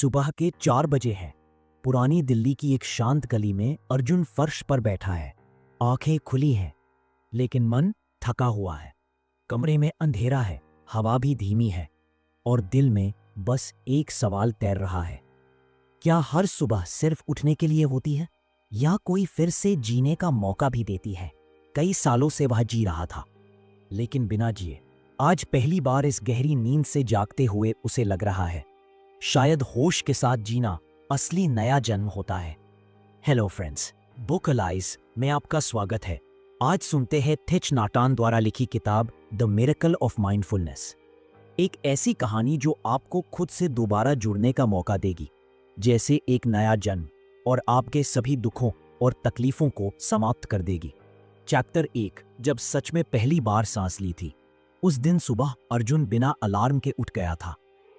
सुबह के 4 बजे है। पुरानी दिल्ली की एक शांत गली में अर्जुन फर्श पर बैठा है। आंखें खुली हैं, लेकिन मन थका हुआ है। कमरे में अंधेरा है, हवा भी धीमी है, और दिल में बस एक सवाल तैर रहा है। क्या हर सुबह सिर्फ उठने के लिए होती है, या कोई फिर से जीने का मौका भी देती है? कई सालों से वह जी रहा था, लेकिन बिना जिए। आज पहली बार इस गहरी नींद से जागते हुए उसे लग रहा है, शायद होश के साथ जीना असली नया जन्म होता है। हेलो फ्रेंड्स, बुक अलाइज में आपका स्वागत है। आज सुनते हैं थिच नाटान द्वारा लिखी किताब द मिरेकल ऑफ माइंडफुलनेस। एक ऐसी कहानी जो आपको खुद से दोबारा जुड़ने का मौका देगी, जैसे एक नया जन्म, और आपके सभी दुखों और तकलीफों को समाप्त कर देगी। चैप्टर 1, जब सच में पहली बार सांस ली थी। उस दिन सुबह अर्जुन बिना अलार्म के उठ गया था।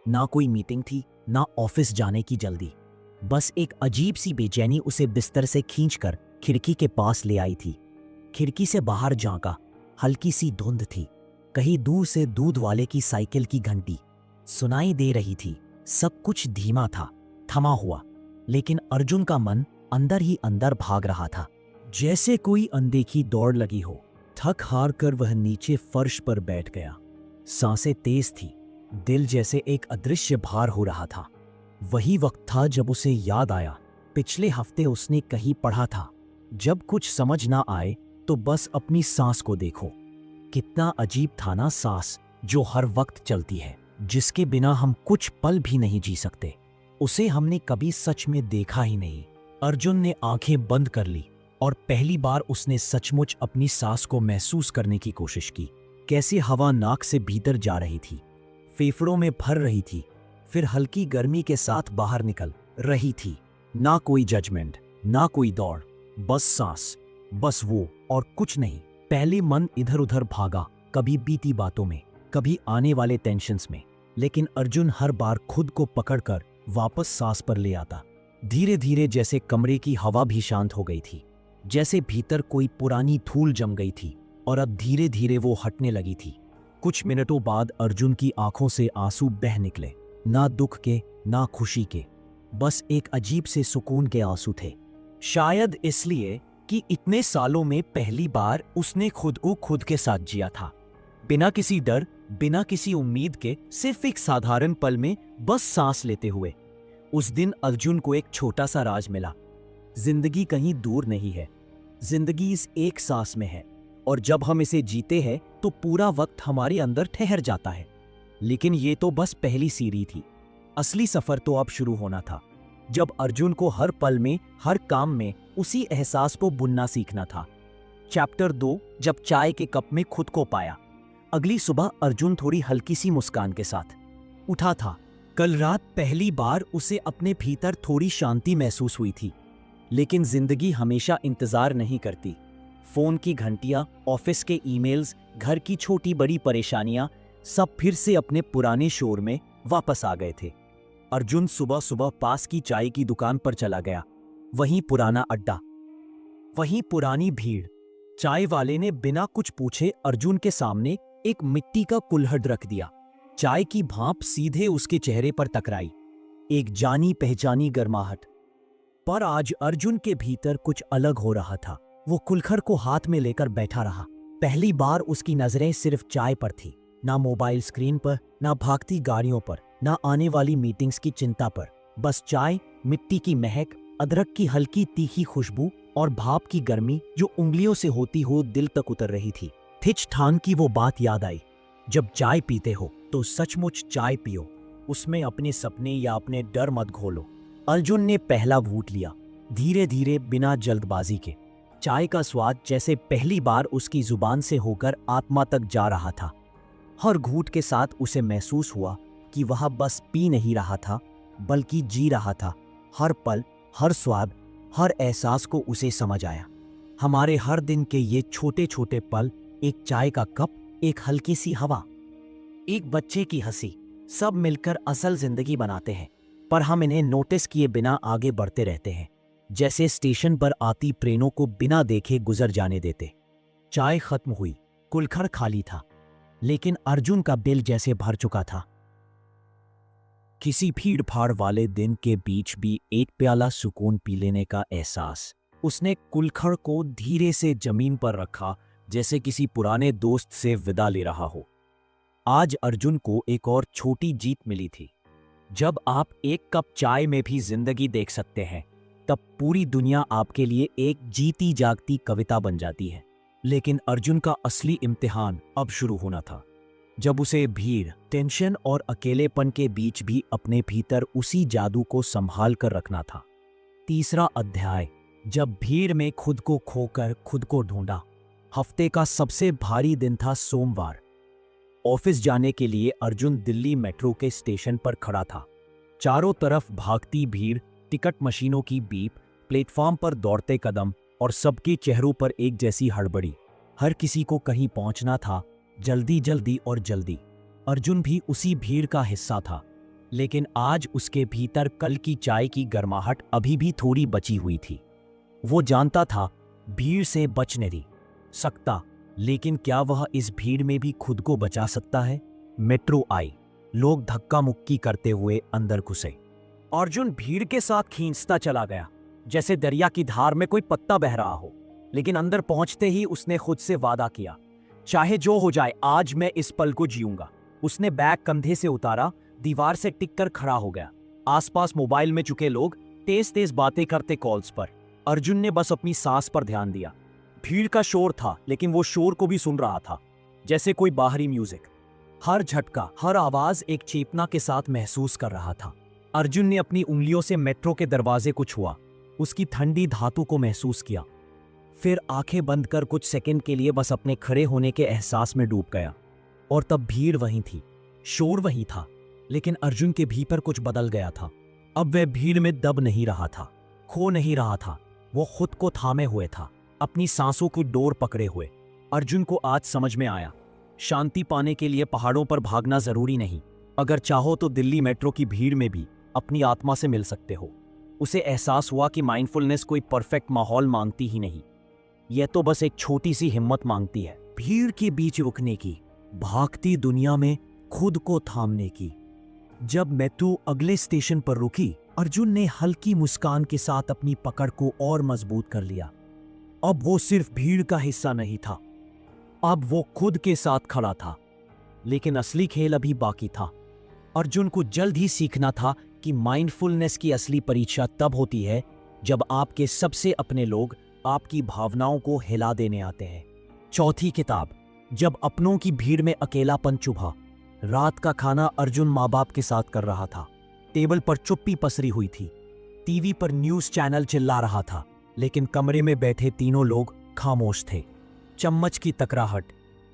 ना कोई मीटिंग थी, ना ऑफिस जाने की जल्दी। बस एक अजीब सी बेचैनी उसे बिस्तर से खींचकर खिड़की के पास ले आई थी। खिड़की से बाहर झांका, हल्की सी धुंध थी। कहीं दूर से दूध वाले की साइकिल की घंटी सुनाई दे रही थी। सब कुछ धीमा था, थमा हुआ, लेकिन अर्जुन का मन अंदर ही अंदर भाग रहा था, जैसे कोई अनदेखी दौड़ लगी हो। थक हार कर वह नीचे फर्श पर बैठ गया। सांसें तेज थी, दिल जैसे एक अदृश्य भार हो रहा था। वही वक्त था जब उसे याद आया, पिछले हफ्ते उसने कहीं पढ़ा था, जब कुछ समझ ना आए तो बस अपनी सांस को देखो। कितना अजीब था ना सांस, जो हर वक्त चलती है, जिसके बिना हम कुछ पल भी नहीं जी सकते। उसे हमने कभी सच में देखा ही नहीं। अर्जुन ने आंखें बंद कर ली, और पहली बार उसने सचमुच अपनी सांस को महसूस करने की कोशिश की। कैसे हवा नाक से भीतर जा रही थी, फेफड़ों में भर रही थी, फिर हल्की गर्मी के साथ बाहर निकल रही थी। ना कोई जजमेंट, ना कोई दौड़, बस सांस, बस वो और कुछ नहीं। पहले मन इधर उधर भागा, कभी बीती बातों में, कभी आने वाले टेंशन्स में, लेकिन अर्जुन हर बार खुद को पकड़कर वापस सांस पर ले आता। धीरे धीरे जैसे कमरे की हवा भी शांत हो गई थी, जैसे भीतर कोई पुरानी धूल जम गई थी, और अब धीरे धीरे वो हटने लगी थी। कुछ मिनटों बाद अर्जुन की आंखों से आंसू बह निकले। ना दुख के, ना खुशी के, बस एक अजीब से सुकून के आंसू थे। शायद इसलिए कि इतने सालों में पहली बार उसने खुद को खुद के साथ जिया था, बिना किसी डर, बिना किसी उम्मीद के, सिर्फ एक साधारण पल में बस सांस लेते हुए। उस दिन अर्जुन को एक छोटा सा राज मिला। जिंदगी कहीं दूर नहीं है, जिंदगी इस एक सांस में है, और जब हम इसे जीते हैं तो पूरा वक्त हमारे अंदर ठहर जाता है। लेकिन ये तो बस पहली सीढ़ी थी। असली सफर तो अब शुरू होना था, जब अर्जुन को हर पल में, हर काम में उसी एहसास को बुनना सीखना था। चैप्टर 2, जब चाय के कप में खुद को पाया। अगली सुबह अर्जुन थोड़ी हल्की सी मुस्कान के साथ उठा था। कल रात पहली बार उसे अपने भीतर थोड़ी शांति महसूस हुई थी। लेकिन जिंदगी हमेशा इंतजार नहीं करती। फोन की घंटियां, ऑफिस के ईमेल्स, घर की छोटी बड़ी परेशानियां, सब फिर से अपने पुराने शोर में वापस आ गए थे। अर्जुन सुबह सुबह पास की चाय की दुकान पर चला गया। वहीं पुराना अड्डा, वहीं पुरानी भीड़। चाय वाले ने बिना कुछ पूछे अर्जुन के सामने एक मिट्टी का कुल्हड़ रख दिया। चाय की भाप सीधे उसके चेहरे पर टकराई, एक जानी पहचानी गर्माहट। पर आज अर्जुन के भीतर कुछ अलग हो रहा था। वो कुल्हड़ को हाथ में लेकर बैठा रहा। पहली बार उसकी नजरें सिर्फ चाय पर थी, ना मोबाइल स्क्रीन पर, ना भागती गाड़ियों पर, ना आने वाली मीटिंग्स की चिंता पर। बस चाय, मिट्टी की महक, अदरक की हल्की तीखी खुशबू, और भाप की गर्मी जो उंगलियों से होती हो दिल तक उतर रही थी। थिच ठान की वो बात याद आई, जब चाय पीते हो तो सचमुच चाय पियो, उसमें अपने सपने या अपने डर मत घोलो। अर्जुन ने पहला घूंट लिया, धीरे धीरे, बिना जल्दबाजी के। चाय का स्वाद जैसे पहली बार उसकी जुबान से होकर आत्मा तक जा रहा था। हर घूंट के साथ उसे महसूस हुआ कि वह बस पी नहीं रहा था, बल्कि जी रहा था। हर पल, हर स्वाद, हर एहसास को उसे समझ आया। हमारे हर दिन के ये छोटे छोटे पल, एक चाय का कप, एक हल्की सी हवा, एक बच्चे की हंसी, सब मिलकर असल जिंदगी बनाते हैं। पर हम इन्हें नोटिस किए बिना आगे बढ़ते रहते हैं, जैसे स्टेशन पर आती ट्रेनों को बिना देखे गुजर जाने देते। चाय खत्म हुई, कुल्हड़ खाली था, लेकिन अर्जुन का दिल जैसे भर चुका था। किसी भीड़ भाड़ वाले दिन के बीच भी एक प्याला सुकून पी लेने का एहसास। उसने कुल्हड़ को धीरे से जमीन पर रखा, जैसे किसी पुराने दोस्त से विदा ले रहा हो। आज अर्जुन को एक और छोटी जीत मिली थी। जब आप एक कप चाय में भी जिंदगी देख सकते हैं, तब पूरी दुनिया आपके लिए एक जीती जागती कविता बन जाती है। लेकिन अर्जुन का असली इम्तिहान अब शुरू होना था, जब उसे भीड़, टेंशन और अकेलेपन के बीच भी अपने भीतर उसी जादू को संभाल कर रखना था। तीसरा अध्याय, जब भीड़ में खुद को खोकर खुद को ढूंढा। हफ्ते का सबसे भारी दिन था सोमवार। ऑफिस जाने के लिए अर्जुन दिल्ली मेट्रो के स्टेशन पर खड़ा था। चारों तरफ भागती भीड़, टिकट मशीनों की बीप, प्लेटफॉर्म पर दौड़ते कदम और सबके चेहरों पर एक जैसी हड़बड़ी। हर किसी को कहीं पहुंचना था, जल्दी जल्दी और जल्दी। अर्जुन भी उसी भीड़ का हिस्सा था, लेकिन आज उसके भीतर कल की चाय की गर्माहट अभी भी थोड़ी बची हुई थी। वो जानता था भीड़ से बच नहीं सकता, लेकिन क्या वह इस भीड़ में भी खुद को बचा सकता है? मेट्रो आई, लोग धक्का मुक्की करते हुए अंदर घुसे। अर्जुन भीड़ के साथ खींचता चला गया, जैसे दरिया की धार में कोई पत्ता बह रहा हो। लेकिन अंदर पहुंचते ही उसने खुद से वादा किया, चाहे जो हो जाए, आज मैं इस पल को जीऊंगा। उसने बैग कंधे से उतारा, दीवार से टिक कर खड़ा हो गया। आसपास मोबाइल में चुके लोग तेज तेज बातें करते कॉल्स पर। अर्जुन ने बस अपनी सांस पर ध्यान दिया। भीड़ का शोर था, लेकिन वो शोर को भी सुन रहा था, जैसे कोई बाहरी म्यूजिक। हर झटका, हर आवाज एक चेतना के साथ महसूस कर रहा था। अर्जुन ने अपनी उंगलियों से मेट्रो के दरवाजे को छुआ, उसकी ठंडी धातु को महसूस किया। फिर आंखें बंद कर कुछ सेकंड के लिए बस अपने खड़े होने के एहसास में डूब गया। और तब भीड़ वहीं थी, शोर वहीं था, लेकिन अर्जुन के भीतर कुछ बदल गया था। अब वह भीड़ में दब नहीं रहा था, खो नहीं रहा था। वो खुद को थामे हुए था, अपनी सांसों की डोर पकड़े हुए। अर्जुन को आज समझ में आया, शांति पाने के लिए पहाड़ों पर भागना जरूरी नहीं। अगर चाहो तो दिल्ली मेट्रो की भीड़ में भी अपनी आत्मा से मिल सकते हो। उसे एहसास हुआ कि माइंडफुलनेस कोई परफेक्ट माहौल मांगती ही नहीं, यह तो बस एक छोटी सी हिम्मत मांगती है, भीड़ के बीच रुकने की, भागती दुनिया में खुद को थामने की। जब मेट्रो अगले स्टेशन पर रुकी, अर्जुन ने हल्की मुस्कान के साथ अपनी पकड़ को और मजबूत कर लिया। अब वो सिर्फ भीड़ का हिस्सा नहीं था, अब वो खुद के साथ खड़ा था। लेकिन असली खेल अभी बाकी था। अर्जुन को जल्द ही सीखना था कि माइंडफुलनेस की असली परीक्षा तब होती है जब आपके सबसे अपने लोग आपकी भावनाओं को हिला देने आते हैं। चौथी किताब, जब अपनों की भीड़ में अकेलापन चुभा। रात का खाना अर्जुन माँ बाप के साथ कर रहा था। टेबल पर चुप्पी पसरी हुई थी। टीवी पर न्यूज चैनल चिल्ला रहा था, लेकिन कमरे में बैठे तीनों लोग खामोश थे। चम्मच की तकराहट,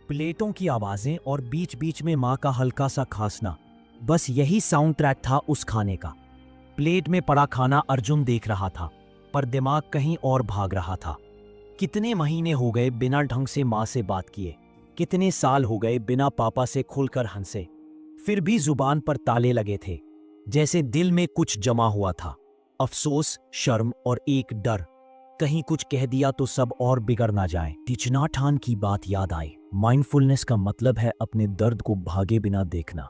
प्लेटों की आवाजें और बीच बीच में माँ का हल्का सा खांसना, बस यही साउंड ट्रैक था उस खाने का। प्लेट में पड़ा खाना अर्जुन देख रहा था, पर दिमाग कहीं और भाग रहा था। कितने महीने हो गए बिना ढंग से माँ से बात किए, कितने साल हो गए बिना पापा से खुलकर हंसे। फिर भी जुबान पर ताले लगे थे, जैसे दिल में कुछ जमा हुआ था। अफसोस, शर्म और एक डर, कहीं कुछ कह दिया तो सब और बिगड़ ना जाए। तिचनाठान की बात याद आई। माइंडफुलनेस का मतलब है अपने दर्द को भागे बिना देखना।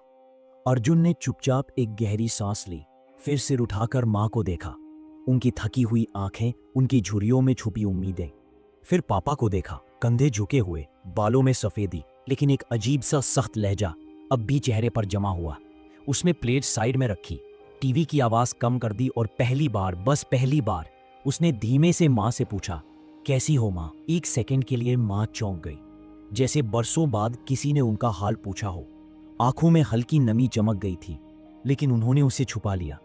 अर्जुन ने चुपचाप एक गहरी सांस ली, फिर सिर उठाकर माँ को देखा। उनकी थकी हुई आंखें, उनकी झुर्रियों में छुपी उम्मीदें। फिर पापा को देखा, कंधे झुके हुए, बालों में सफेदी, लेकिन एक अजीब सा सख्त लहजा अब भी चेहरे पर जमा हुआ। उसने प्लेट साइड में रखी, टीवी की आवाज कम कर दी और पहली बार, बस पहली बार, उसने धीमे से माँ से पूछा, कैसी हो माँ? एक सेकंड के लिए माँ चौंक गई, जैसे बरसों बाद किसी ने उनका हाल पूछा हो। आंखों में हल्की नमी चमक गई थी, लेकिन उन्होंने उसे छुपा लिया।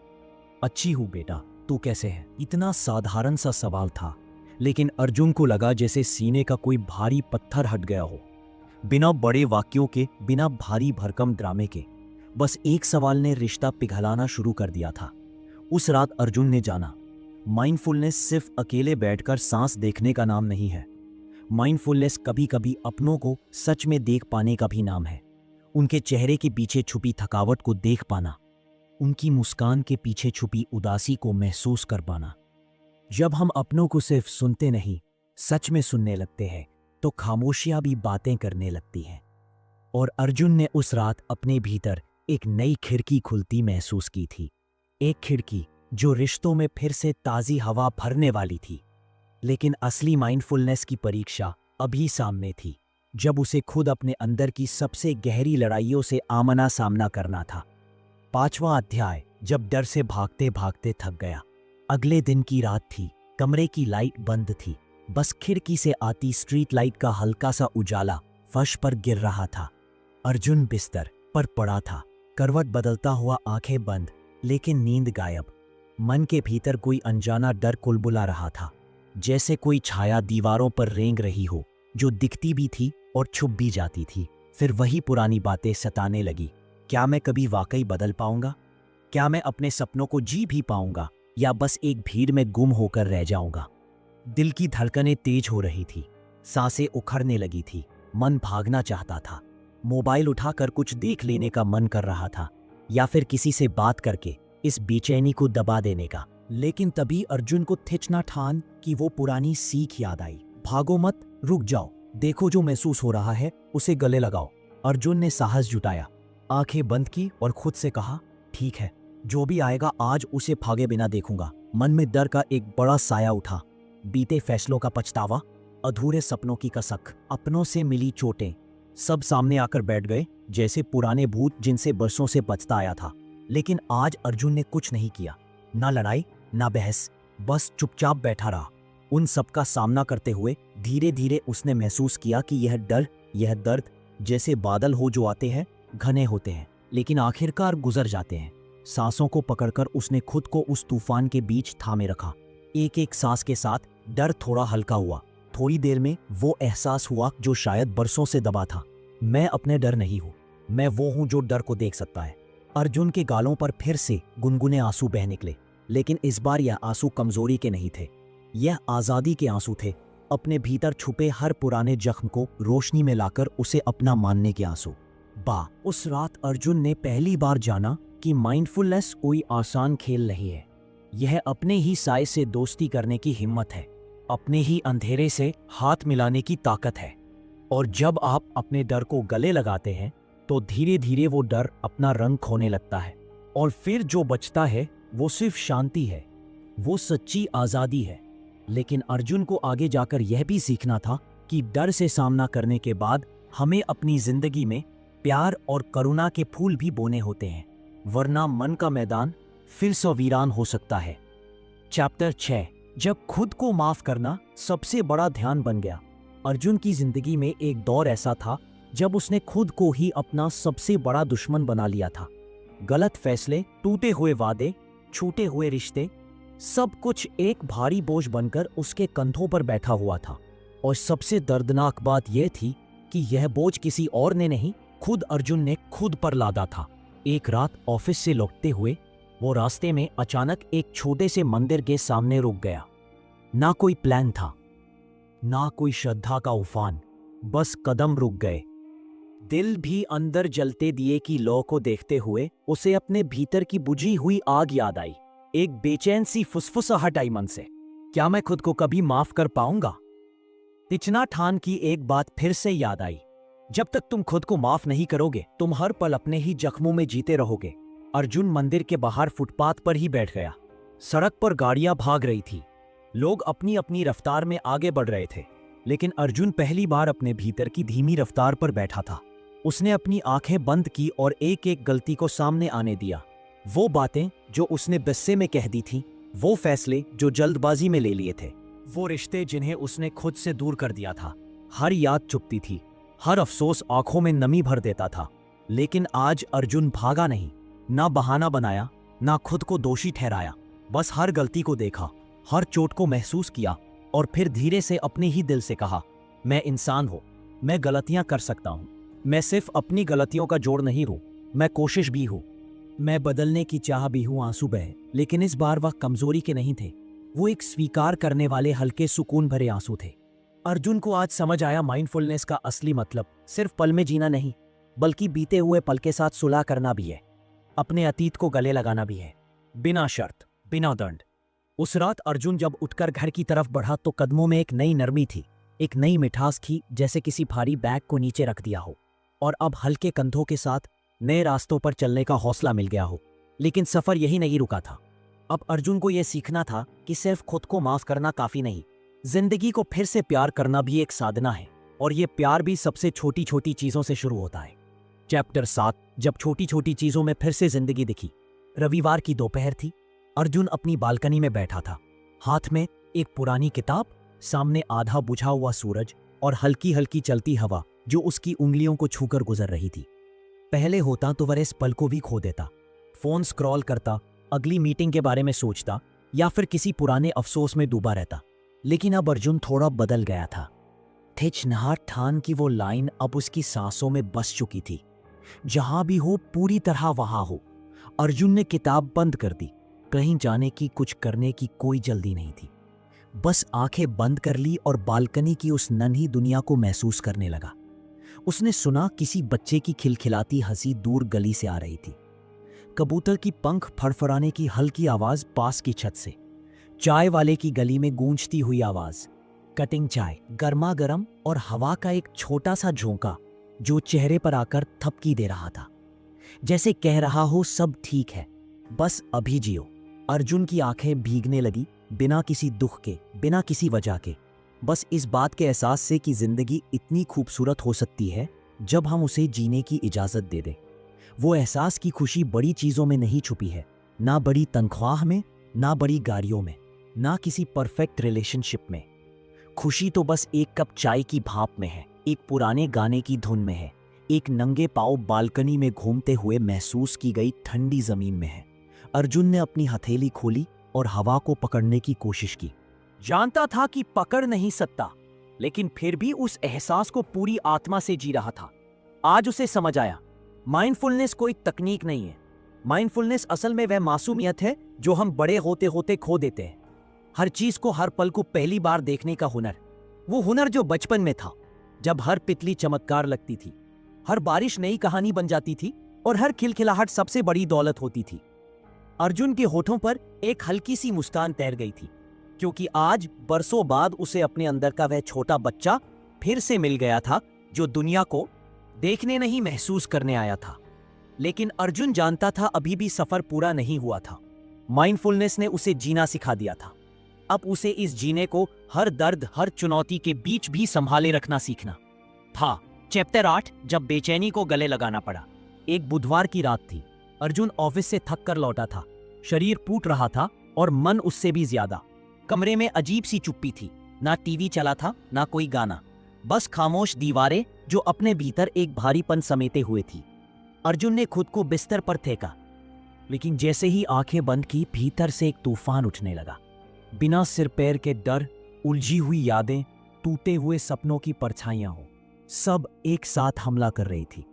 अच्छी हूँ बेटा, तू कैसे है? इतना साधारण सा सवाल था, लेकिन अर्जुन को लगा जैसे सीने का कोई भारी पत्थर हट गया हो। बिना बड़े वाक्यों के, बिना भारी भरकम ड्रामे के, बस एक सवाल ने रिश्ता पिघलाना शुरू कर दिया था। उस रात अर्जुन ने जाना, माइंडफुलनेस सिर्फ अकेले बैठकर सांस देखने का नाम नहीं है। माइंडफुलनेस कभी कभी अपनों को सच में देख पाने का भी नाम है। उनके चेहरे के पीछे छुपी थकावट को देख पाना, उनकी मुस्कान के पीछे छुपी उदासी को महसूस कर पाना। जब हम अपनों को सिर्फ सुनते नहीं, सच में सुनने लगते हैं, तो खामोशियां भी बातें करने लगती हैं। और अर्जुन ने उस रात अपने भीतर एक नई खिड़की खुलती महसूस की थी। एक खिड़की जो रिश्तों में फिर से ताज़ी हवा भरने वाली थी। लेकिन असली माइंडफुलनेस की परीक्षा अभी सामने थी, जब उसे खुद अपने अंदर की सबसे गहरी लड़ाइयों से आमना सामना करना था। 5वां अध्याय, जब डर से भागते भागते थक गया। अगले दिन की रात थी। कमरे की लाइट बंद थी। बस खिड़की से आती स्ट्रीट लाइट का हल्का सा उजाला फर्श पर गिर रहा था। अर्जुन बिस्तर पर पड़ा था, करवट बदलता हुआ, आंखें बंद, लेकिन नींद गायब। मन के भीतर कोई अनजाना डर कुलबुला रहा था, जैसे कोई छाया दीवारों पर रेंग रही हो, जो दिखती भी थी और छुप भी जाती थी। फिर वही पुरानी बातें सताने लगी। क्या मैं कभी वाकई बदल पाऊंगा? क्या मैं अपने सपनों को जी भी पाऊंगा, या बस एक भीड़ में गुम होकर रह जाऊंगा? दिल की धड़कनें तेज हो रही थी, सांसें उखड़ने लगी थी, मन भागना चाहता था। मोबाइल उठाकर कुछ देख लेने का मन कर रहा था, या फिर किसी से बात करके इस बेचैनी को दबा देने का। लेकिन तभी अर्जुन को थिचना ठान कि वो पुरानी सीख याद आई। भागो मत, रुक जाओ, देखो जो महसूस हो रहा है उसे गले लगाओ। अर्जुन ने साहस जुटाया, आंखें बंद की और खुद से कहा, ठीक है, जो भी आएगा आज उसे भागे बिना देखूंगा। मन में डर का एक बड़ा साया उठा। बीते फैसलों का पछतावा, अधूरे सपनों की कसक, अपनों से मिली चोटें, सब सामने आकर बैठ गए, जैसे पुराने भूत जिनसे बरसों से बचता आया था। लेकिन आज अर्जुन ने कुछ नहीं किया, ना लड़ाई ना बहस, बस चुपचाप बैठा रहा। उन सब का सामना करते हुए धीरे धीरे उसने महसूस किया कि यह डर, यह दर्द जैसे बादल हो जो आते हैं, घने होते हैं, लेकिन आखिरकार गुजर जाते हैं। सांसों को पकड़कर उसने खुद को उस तूफान के बीच थामे रखा। एक एक सांस के साथ डर थोड़ा हल्का हुआ। थोड़ी देर में वो एहसास हुआ जो शायद बरसों से दबा था। मैं अपने डर नहीं हूं, मैं वो हूं जो डर को देख सकता है। अर्जुन के गालों पर फिर से गुनगुने आंसू बह निकले, लेकिन इस बार यह आंसू कमजोरी के नहीं थे, यह आजादी के आंसू थे। अपने भीतर छुपे हर पुराने जख्म को रोशनी में लाकर उसे अपना मानने के आंसू। उस रात अर्जुन ने पहली बार जाना कि माइंडफुलनेस कोई आसान खेल नहीं है। यह अपने ही साए से दोस्ती करने की हिम्मत है, अपने ही अंधेरे से हाथ मिलाने की ताकत है। और जब आप अपने डर को गले लगाते हैं तो धीरे धीरे वो डर अपना रंग खोने लगता है, और फिर जो बचता है वो सिर्फ शांति है, वो सच्ची आज़ादी है। लेकिन अर्जुन को आगे जाकर यह भी सीखना था कि डर से सामना करने के बाद हमें अपनी जिंदगी में प्यार और करुणा के फूल भी बोने होते हैं, वरना मन का मैदान फिर से वीरान हो सकता है। चैप्टर 6, जब खुद को माफ करना सबसे बड़ा ध्यान बन गया। अर्जुन की जिंदगी में एक दौर ऐसा था जब उसने खुद को ही अपना सबसे बड़ा दुश्मन बना लिया था। गलत फैसले, टूटे हुए वादे, छूटे हुए रिश्ते, सब कुछ एक भारी बोझ बनकर उसके कंधों पर बैठा हुआ था। और सबसे दर्दनाक बात यह थी कि यह बोझ किसी और ने नहीं, खुद अर्जुन ने खुद पर लादा था। एक रात ऑफिस से लौटते हुए वो रास्ते में अचानक एक छोटे से मंदिर के सामने रुक गया। ना कोई प्लान था, ना कोई श्रद्धा का उफान, बस कदम रुक गए। दिल भी अंदर जलते दिए की लौ को देखते हुए उसे अपने भीतर की बुझी हुई आग याद आई। एक बेचैन सी फुसफुसाहट आई मन से, क्या मैं खुद को कभी माफ कर पाऊंगा? तिचना ठान की एक बात फिर से याद आई, जब तक तुम खुद को माफ नहीं करोगे तुम हर पल अपने ही जख्मों में जीते रहोगे। अर्जुन मंदिर के बाहर फुटपाथ पर ही बैठ गया। सड़क पर गाड़ियां भाग रही थी, लोग अपनी अपनी रफ्तार में आगे बढ़ रहे थे, लेकिन अर्जुन पहली बार अपने भीतर की धीमी रफ्तार पर बैठा था। उसने अपनी आंखें बंद की और एक एक गलती को सामने आने दिया। वो बातें जो उसने गुस्से में कह दी थी, वो फैसले जो जल्दबाजी में ले लिए थे, वो रिश्ते जिन्हें उसने खुद से दूर कर दिया था। हर याद चुपती थी, हर अफसोस आंखों में नमी भर देता था। लेकिन आज अर्जुन भागा नहीं, ना बहाना बनाया, ना खुद को दोषी ठहराया। बस हर गलती को देखा, हर चोट को महसूस किया, और फिर धीरे से अपने ही दिल से कहा, मैं इंसान हूं, मैं गलतियां कर सकता हूं, मैं सिर्फ अपनी गलतियों का जोड़ नहीं हूं, मैं कोशिश भी हूं, मैं बदलने की चाह भी हूं। आंसू बहे, लेकिन इस बार वह कमजोरी के नहीं थे, वो एक स्वीकार करने वाले हल्के सुकून भरे आंसू थे। अर्जुन को आज समझ आया, माइंडफुलनेस का असली मतलब सिर्फ पल में जीना नहीं, बल्कि बीते हुए पल के साथ सुलह करना भी है, अपने अतीत को गले लगाना भी है, बिना शर्त, बिना दंड। उस रात अर्जुन जब उठकर घर की तरफ बढ़ा तो कदमों में एक नई नरमी थी, एक नई मिठास थी, जैसे किसी भारी बैग को नीचे रख दिया हो और अब हल्के कंधों के साथ नए रास्तों पर चलने का हौसला मिल गया हो। लेकिन सफर यही नहीं रुका था। अब अर्जुन को यह सीखना था कि सिर्फ खुद को माफ करना काफी नहीं, जिंदगी को फिर से प्यार करना भी एक साधना है, और यह प्यार भी सबसे छोटी छोटी चीजों से शुरू होता है। चैप्टर 7, जब छोटी छोटी चीजों में फिर से जिंदगी दिखी। रविवार की दोपहर थी। अर्जुन अपनी बालकनी में बैठा था, हाथ में एक पुरानी किताब, सामने आधा बुझा हुआ सूरज और हल्की हल्की चलती हवा जो उसकी उंगलियों को छूकर गुजर रही थी। पहले होता तो वह इस पल को भी खो देता, फोन स्क्रॉल करता, अगली मीटिंग के बारे में सोचता या फिर किसी पुराने अफसोस में डूबा रहता। लेकिन अब अर्जुन थोड़ा बदल गया था। थिच नहार ठान की वो लाइन अब उसकी सांसों में बस चुकी थी, जहां भी हो पूरी तरह वहां हो। अर्जुन ने किताब बंद कर दी। कहीं जाने की, कुछ करने की कोई जल्दी नहीं थी। बस आंखें बंद कर ली और बालकनी की उस नन्ही दुनिया को महसूस करने लगा। उसने सुना किसी बच्चे की खिलखिलाती हंसी दूर गली से आ रही थी, कबूतर की पंख फड़फड़ाने की हल्की आवाज पास की छत से, चाय वाले की गली में गूंजती हुई आवाज, कटिंग चाय गर्मा गर्म, और हवा का एक छोटा सा झोंका जो चेहरे पर आकर थपकी दे रहा था, जैसे कह रहा हो सब ठीक है, बस अभी जियो। अर्जुन की आंखें भीगने लगी, बिना किसी दुख के, बिना किसी वजह के, बस इस बात के एहसास से कि जिंदगी इतनी खूबसूरत हो सकती है जब हम उसे जीने की इजाजत दे दें। वो एहसास की खुशी बड़ी चीजों में नहीं छुपी है, ना बड़ी तनख्वाह में, ना बड़ी गाड़ियों में, ना किसी परफेक्ट रिलेशनशिप में। खुशी तो बस एक कप चाय की भाप में है, एक पुराने गाने की धुन में है, एक नंगे पांव बालकनी में घूमते हुए महसूस की गई ठंडी जमीन में है। अर्जुन ने अपनी हथेली खोली और हवा को पकड़ने की कोशिश की। जानता था कि पकड़ नहीं सकता, लेकिन फिर भी उस एहसास को पूरी आत्मा से जी रहा था। आज उसे समझ आया, माइंडफुलनेस कोई तकनीक नहीं है। माइंडफुलनेस असल में वह मासूमियत है जो हम बड़े होते होते खो देते हैं। हर चीज को, हर पल को पहली बार देखने का हुनर, वो हुनर जो बचपन में था, जब हर तितली चमत्कार लगती थी, हर बारिश नई कहानी बन जाती थी और हर खिलखिलाहट सबसे बड़ी दौलत होती थी। अर्जुन के होठों पर एक हल्की सी मुस्कान तैर गई थी, क्योंकि आज बरसों बाद उसे अपने अंदर का वह छोटा बच्चा फिर से मिल गया था जो दुनिया को देखने नहीं, महसूस करने आया था। लेकिन अर्जुन जानता था अभी भी सफर पूरा नहीं हुआ था। माइंडफुलनेस ने उसे जीना सिखा दिया था। अब उसे इस जीने को हर दर्द, हर चुनौती के बीच भी संभाले रखना सीखना था। चैप्टर 8, जब बेचैनी को गले लगाना पड़ा। एक बुधवार की रात थी। अर्जुन ऑफिस से थक कर लौटा था। शरीर फूट रहा था और मन उससे भी ज्यादा। कमरे में अजीब सी चुप्पी थी, ना टीवी चला था, ना कोई गाना, बस खामोश दीवारें जो अपने भीतर एक भारीपन समेटे हुए थी। अर्जुन ने खुद को बिस्तर पर फेंका, लेकिन जैसे ही आंखें बंद की, भीतर से एक तूफान उठने लगा। बिना सिर पैर के डर, उलझी हुई यादें, टूटे हुए सपनों की परछाइयां हो, सब एक साथ हमला कर रही थी।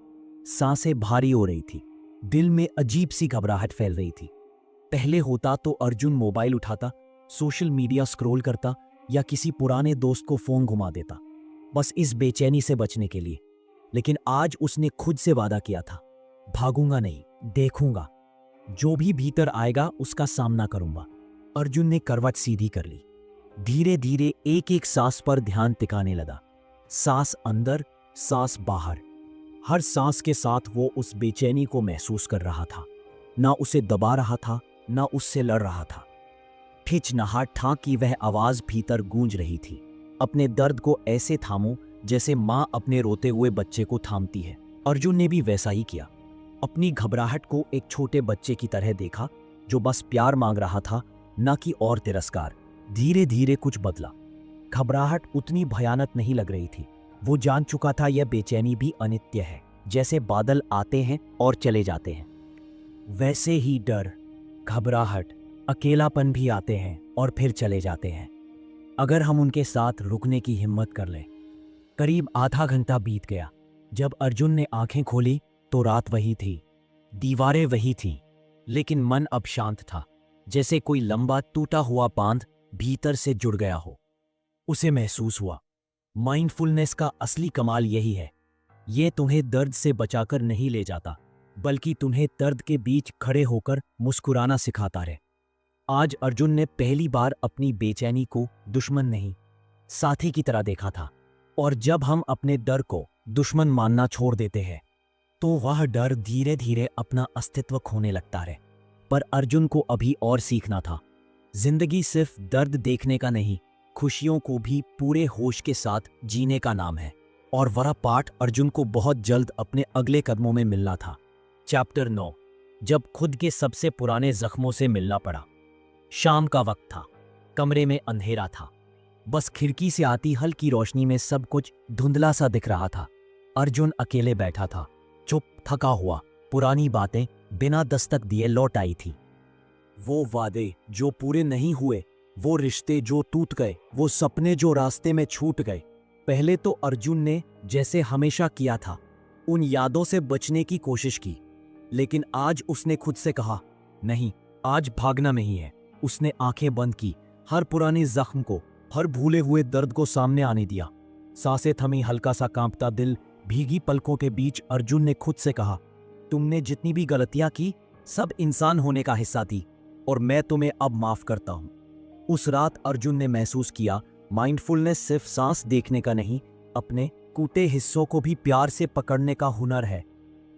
सांसें भारी हो रही थी, दिल में अजीब सी घबराहट फैल रही थी। पहले होता तो अर्जुन मोबाइल उठाता, सोशल मीडिया स्क्रॉल करता या किसी पुराने दोस्त को फोन घुमा देता, बस इस बेचैनी से बचने के लिए। लेकिन आज उसने खुद से वादा किया था, भागूंगा नहीं, देखूंगा, जो भी भीतर आएगा उसका सामना करूंगा। अर्जुन ने करवट सीधी कर ली। धीरे धीरे एक एक सांस पर ध्यान टिकाने लगा। सांस अंदर, सांस बाहर। हर सांस के साथ वो उस बेचैनी को महसूस कर रहा था, ना उसे दबा रहा था, ना उससे लड़ रहा था। ठिचनाहट ठां की वह आवाज भीतर गूंज रही थी। अपने दर्द को ऐसे थामो जैसे मां अपने रोते हुए बच्चे को थामती है। अर्जुन ने भी वैसा ही किया। अपनी घबराहट को एक छोटे बच्चे की तरह देखा जो बस प्यार मांग रहा था, न कि और तिरस्कार। धीरे धीरे कुछ बदला। घबराहट उतनी भयानक नहीं लग रही थी। वो जान चुका था यह बेचैनी भी अनित्य है, जैसे बादल आते हैं और चले जाते हैं, वैसे ही डर, घबराहट, अकेलापन भी आते हैं और फिर चले जाते हैं, अगर हम उनके साथ रुकने की हिम्मत कर लें। करीब आधा घंटा बीत गया। जब अर्जुन ने आंखें खोली तो रात वही थी, दीवारें वही थीं, लेकिन मन अब शांत था, जैसे कोई लंबा टूटा हुआ बांध भीतर से जुड़ गया हो। उसे महसूस हुआ, माइंडफुलनेस का असली कमाल यही है, ये तुम्हें दर्द से बचाकर नहीं ले जाता, बल्कि तुम्हें दर्द के बीच खड़े होकर मुस्कुराना सिखाता रहे। आज अर्जुन ने पहली बार अपनी बेचैनी को दुश्मन नहीं, साथी की तरह देखा था। और जब हम अपने डर को दुश्मन मानना छोड़ देते हैं, तो वह डर धीरे धीरे अपना अस्तित्व खोने लगता रहे। पर अर्जुन को अभी और सीखना था। जिंदगी सिर्फ दर्द देखने का नहीं, खुशियों को भी पूरे होश के साथ जीने का नाम है। और वह पाठ अर्जुन को बहुत जल्द अपने अगले कदमों में मिलना था। चैप्टर 9, जब खुद के सबसे पुराने जख्मों से मिलना पड़ा। शाम का वक्त था, कमरे में अंधेरा था, बस खिड़की से आती हल्की रोशनी में सब कुछ धुंधला सा दिख रहा था। अर्जुन अकेले बैठा था, चुप, थका हुआ। पुरानी बातें बिना दस्तक दिए लौट आई थी। वो वादे जो पूरे नहीं हुए, वो रिश्ते जो टूट गए, वो सपने जो रास्ते में छूट गए। पहले तो अर्जुन ने जैसे हमेशा किया था, उन यादों से बचने की कोशिश की। लेकिन आज उसने खुद से कहा, नहीं, आज भागना नहीं है। उसने आंखें बंद की, हर पुराने जख्म को, हर भूले हुए दर्द को सामने आने दिया। सांसें थमी, हल्का सा कांपता दिल, भीगी पलकों के बीच अर्जुन ने खुद से कहा, तुमने जितनी भी गलतियां की, सब इंसान होने का हिस्सा थी, और मैं तुम्हें अब माफ करता हूं। उस रात अर्जुन ने महसूस किया, माइंडफुलनेस सिर्फ सांस देखने का नहीं, अपने टूटे हिस्सों को भी प्यार से पकड़ने का हुनर है।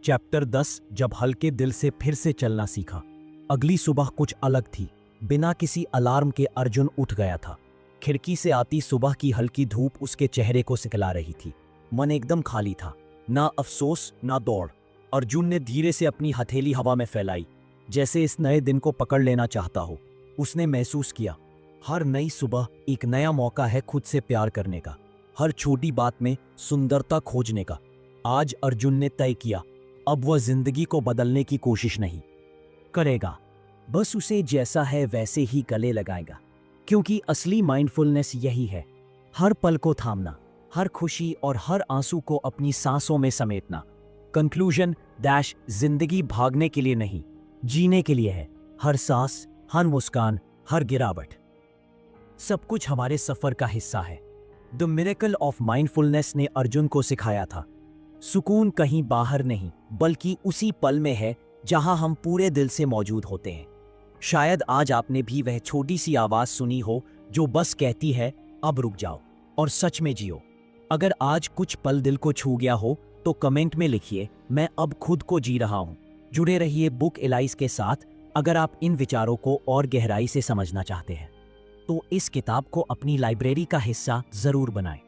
चैप्टर 10, जब हल्के दिल से फिर से चलना सीखा। अगली सुबह कुछ अलग थी। बिना किसी अलार्म के अर्जुन उठ गया था। खिड़की से आती सुबह की हल्की धूप उसके चेहरे को सिकला रही थी। मन एकदम खाली था, ना अफसोस ना दौड़। अर्जुन ने धीरे से अपनी हथेली हवा में फैलाई, जैसे इस नए दिन को पकड़ लेना चाहता हो। उसने महसूस किया, हर नई सुबह एक नया मौका है खुद से प्यार करने का, हर छोटी बात में सुंदरता खोजने का। आज अर्जुन ने तय किया, अब वह जिंदगी को बदलने की कोशिश नहीं करेगा, बस उसे जैसा है वैसे ही गले लगाएगा। क्योंकि असली माइंडफुलनेस यही है, हर पल को थामना, हर खुशी और हर आंसू को अपनी सांसों में समेटना। कंक्लूजन डैश, जिंदगी भागने के लिए नहीं, जीने के लिए है। हर सांस, हर मुस्कान, हर गिरावट, सब कुछ हमारे सफर का हिस्सा है। द मिरेकल ऑफ माइंडफुलनेस ने अर्जुन को सिखाया था, सुकून कहीं बाहर नहीं, बल्कि उसी पल में है जहां हम पूरे दिल से मौजूद होते हैं। शायद आज आपने भी वह छोटी सी आवाज सुनी हो जो बस कहती है, अब रुक जाओ और सच में जियो। अगर आज कुछ पल दिल को छू गया हो तो कमेंट में लिखिए, मैं अब खुद को जी रहा हूं। जुड़े रहिए बुक एलाइज के साथ। अगर आप इन विचारों को और गहराई से समझना चाहते हैं तो इस किताब को अपनी लाइब्रेरी का हिस्सा जरूर बनाएं।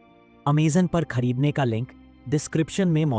अमेज़न पर खरीदने का लिंक डिस्क्रिप्शन में मौजूद